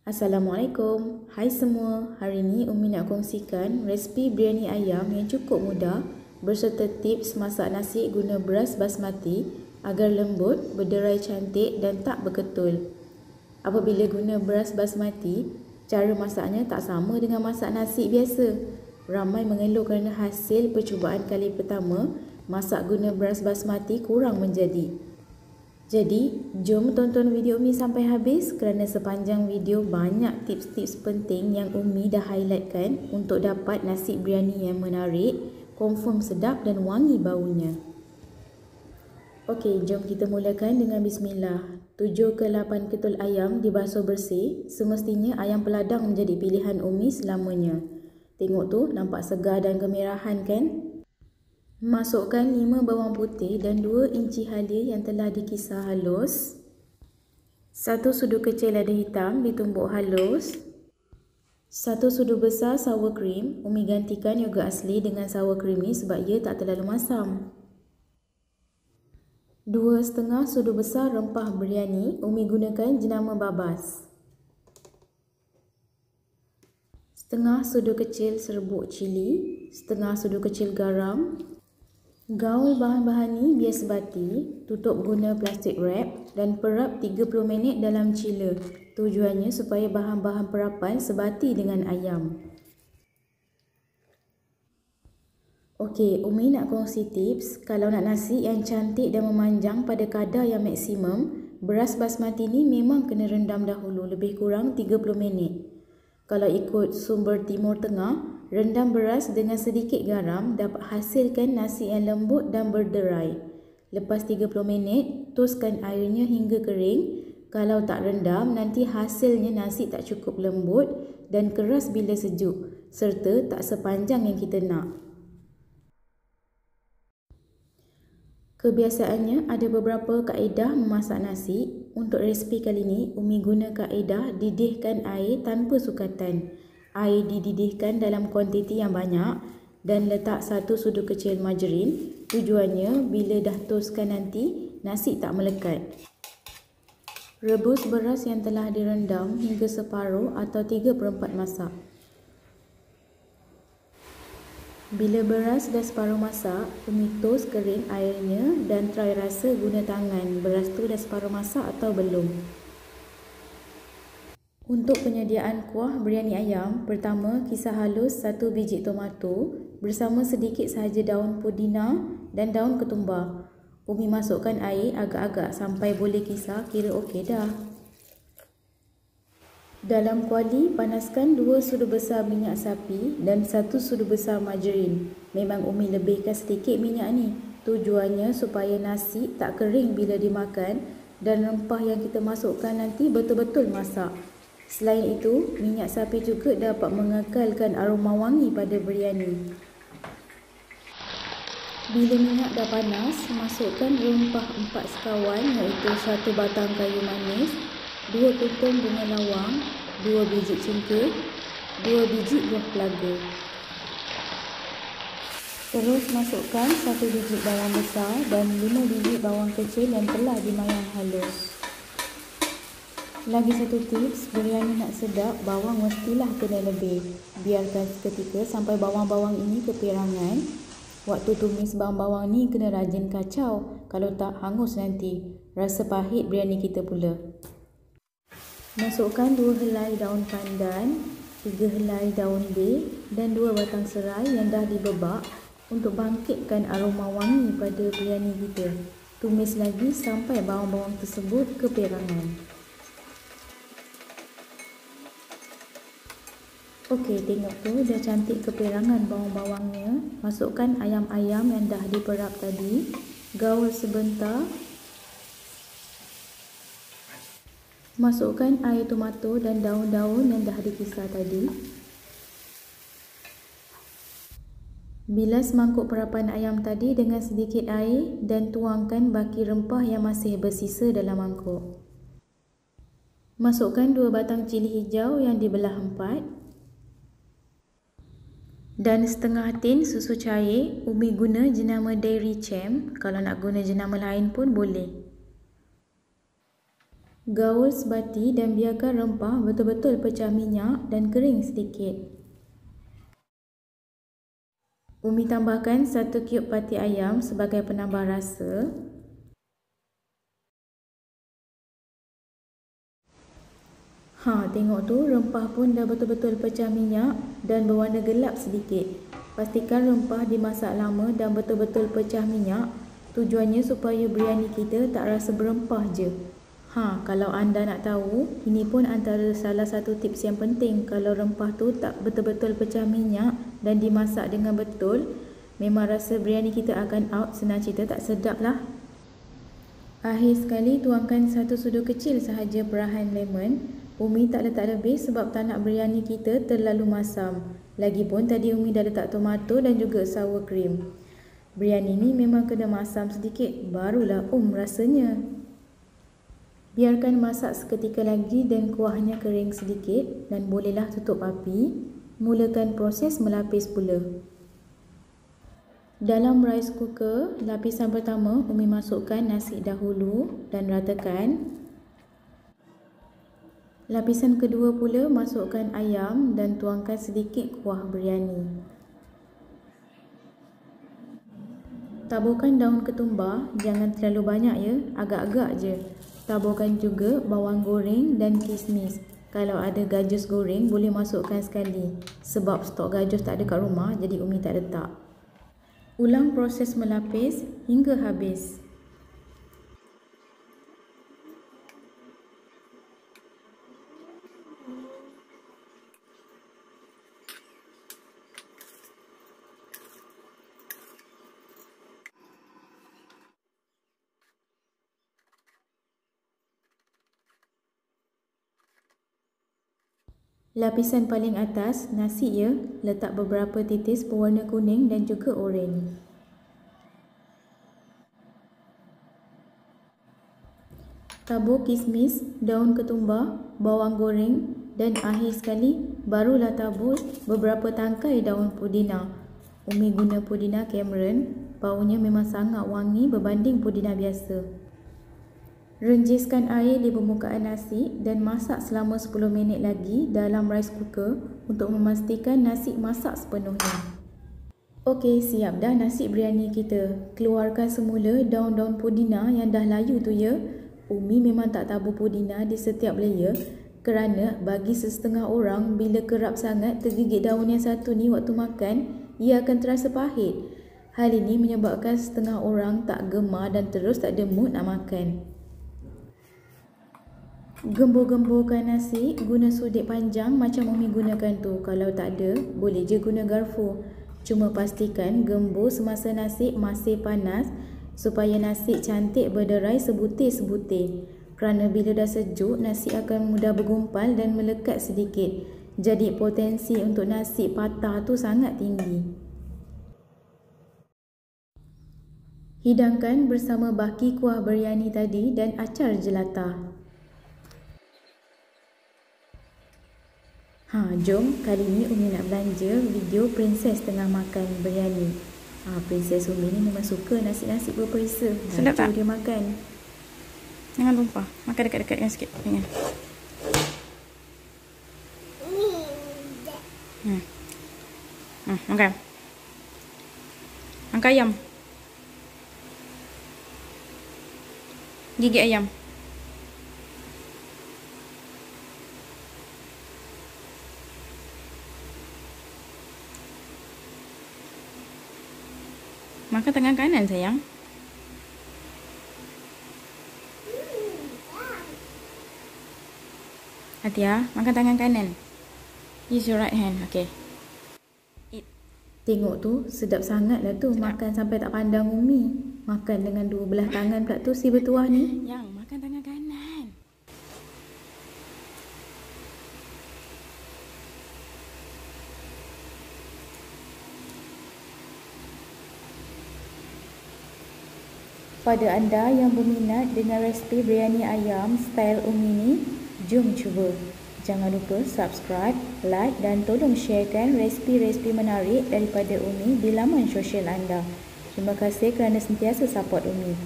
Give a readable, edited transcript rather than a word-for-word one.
Assalamualaikum. Hai semua. Hari ini Umi nak kongsikan resipi biryani ayam yang cukup mudah berserta tips masak nasi guna beras basmati agar lembut, berderai cantik dan tak berketul. Apabila guna beras basmati, cara masaknya tak sama dengan masak nasi biasa. Ramai mengeluh kerana hasil percubaan kali pertama masak guna beras basmati kurang menjadi. Jadi, jom tonton video Umi sampai habis kerana sepanjang video banyak tips-tips penting yang Umi dah highlightkan untuk dapat nasi biryani yang menarik, confirm sedap dan wangi baunya. Okey, jom kita mulakan dengan bismillah. 7 ke 8 ketul ayam dibasuh bersih. Semestinya ayam peladang menjadi pilihan Umi selamanya. Tengok tu, nampak segar dan kemerahan kan? Masukkan 5 bawang putih dan 2 inci halia yang telah dikisar halus. 1 sudu kecil lada hitam ditumbuk halus. 1 sudu besar sour cream. Umi gantikan yogurt asli dengan sour cream ni sebab ia tak terlalu masam. 2,5 sudu besar rempah biryani. Umi gunakan jenama babas. Setengah sudu kecil serbuk cili. Setengah sudu kecil garam. Gaul bahan-bahan ni biar sebati, tutup guna plastik wrap dan perap 30 minit dalam chiller. Tujuannya supaya bahan-bahan perapan sebati dengan ayam. Okey, Umi nak kongsi tips kalau nak nasi yang cantik dan memanjang pada kadar yang maksimum, beras basmati ni memang kena rendam dahulu lebih kurang 30 minit. Kalau ikut sumber Timur Tengah, rendam beras dengan sedikit garam dapat hasilkan nasi yang lembut dan berderai. Lepas 30 minit, toskan airnya hingga kering. Kalau tak rendam, nanti hasilnya nasi tak cukup lembut dan keras bila sejuk, serta tak sepanjang yang kita nak. Kebiasaannya ada beberapa kaedah memasak nasi. Untuk resipi kali ini, Umi guna kaedah didihkan air tanpa sukatan. Air dididihkan dalam kuantiti yang banyak dan letak 1 sudu kecil margarin. Tujuannya bila dah toskan nanti, nasi tak melekat. Rebus beras yang telah direndam hingga separuh atau 3/4 masak. Bila beras dah separuh masak, Umi tos kering airnya dan try rasa guna tangan beras tu dah separuh masak atau belum. Untuk penyediaan kuah biryani ayam, pertama kisar halus 1 biji tomato bersama sedikit sahaja daun pudina dan daun ketumbar. Umi masukkan air agak-agak sampai boleh kisar, kira okey dah. Dalam kuali, panaskan 2 sudu besar minyak sapi dan 1 sudu besar margarin. Memang Umi lebihkan sedikit minyak ni. Tujuannya supaya nasi tak kering bila dimakan dan rempah yang kita masukkan nanti betul-betul masak. Selain itu, minyak sapi juga dapat mengekalkan aroma wangi pada biryani. Bila minyak dah panas, masukkan rempah 4 sekawan iaitu 1 batang kayu manis, 2 potong bunga lawang, 2 biji cengkeh, 2 biji buah pelaga. Terus masukkan 1 biji bawang besar dan 5 biji bawang kecil yang telah dimayang halus. Lagi satu tips, biryani nak sedap, bawang mestilah kena lebih. Biarkan seketika sampai bawang-bawang ini kepirangan. Waktu tumis bawang-bawang ni kena rajin kacau, kalau tak hangus nanti. Rasa pahit biryani kita pula. Masukkan 2 helai daun pandan, 3 helai daun bay dan 2 batang serai yang dah dibebak untuk bangkitkan aroma wangi pada biryani kita. Tumis lagi sampai bawang-bawang tersebut kepirangan. Okey, tengok tu dah cantik kepirangan bawang-bawangnya. Masukkan ayam-ayam yang dah diperap tadi. Gaul sebentar. Masukkan air tomato dan daun-daun yang dah dikisar tadi. Bilas mangkuk perapan ayam tadi dengan sedikit air dan tuangkan baki rempah yang masih bersisa dalam mangkuk. Masukkan 2 batang cili hijau yang dibelah 4 dan setengah tin susu cair. Umi guna jenama Dairy Champ, kalau nak guna jenama lain pun boleh. Gaul sebati dan biarkan rempah betul-betul pecah minyak dan kering sedikit. Umi tambahkan 1 cube pati ayam sebagai penambah rasa. Tengok tu, rempah pun dah betul-betul pecah minyak dan berwarna gelap sedikit. Pastikan rempah dimasak lama dan betul-betul pecah minyak. Tujuannya supaya biryani kita tak rasa berempah je. Kalau anda nak tahu, ini pun antara salah satu tips yang penting. Kalau rempah tu tak betul-betul pecah minyak dan dimasak dengan betul, memang rasa biryani kita akan out, senang cerita tak sedap lah. Akhir sekali, tuangkan 1 sudu kecil sahaja perahan lemon. Umi tak letak lebih sebab tak nak biryani kita terlalu masam. Lagipun tadi Umi dah letak tomato dan juga sour cream. Biryani ni memang kena masam sedikit, barulah rasanya. Biarkan masak seketika lagi dan kuahnya kering sedikit dan bolehlah tutup api. Mulakan proses melapis pula. Dalam rice cooker, lapisan pertama Umi masukkan nasi dahulu dan ratakan. Lapisan kedua pula masukkan ayam dan tuangkan sedikit kuah biryani. Taburkan daun ketumbar, jangan terlalu banyak ya, agak-agak je. Taburkan juga bawang goreng dan kismis. Kalau ada gajus goreng boleh masukkan sekali. Sebab stok gajus tak ada kat rumah, jadi Umi tak letak. Ulang proses melapis hingga habis. Lapisan paling atas, nasi ya, letak beberapa titis berwarna kuning dan juga oranye. Tabur kismis, daun ketumbar, bawang goreng dan akhir sekali barulah tabur beberapa tangkai daun pudina. Umi guna pudina Cameron, baunya memang sangat wangi berbanding pudina biasa. Renjiskan air di permukaan nasi dan masak selama 10 minit lagi dalam rice cooker untuk memastikan nasi masak sepenuhnya. Okey, siap dah nasi biryani kita. Keluarkan semula daun-daun pudina yang dah layu tu ya. Umi memang tak tabur pudina di setiap layer kerana bagi sesetengah orang bila kerap sangat tergigit daun yang satu ni waktu makan, ia akan terasa pahit. Hal ini menyebabkan setengah orang tak gemar dan terus tak ada mood nak makan. Gembur-gemburkan nasi, guna sudik panjang macam Umi gunakan tu. Kalau tak ada, boleh je guna garfu. Cuma pastikan gembur semasa nasi masih panas supaya nasi cantik berderai sebutir-sebutir. Kerana bila dah sejuk, nasi akan mudah bergumpal dan melekat sedikit. Jadi potensi untuk nasi patah tu sangat tinggi. Hidangkan bersama baki kuah biryani tadi dan acar jelatah. Jom, kali ni Umi nak belanja video Princess tengah makan biryani. Princess Umi ni memang suka nasi-nasi berperisa. Sedap tak? Dia makan. Jangan tumpah. Makan dekat-dekat dengan sikit. Ingat. Makan. Angkat ayam. Gigit ayam. Makan tangan kanan sayang. Hati ya, makan tangan kanan. Use your right hand. Okay. Eat. Tengok tu, sedap sangat lah tu. Sedap. Makan sampai tak pandang Umi. Makan dengan dua belah tangan pula tu si bertuah ni. Yang makan tangan kanan. Pada anda yang berminat dengan resipi biryani ayam style Umi ni, jom cuba. Jangan lupa subscribe, like dan tolong sharekan resipi-resipi menarik daripada Umi di laman sosial anda. Terima kasih kerana sentiasa support Umi.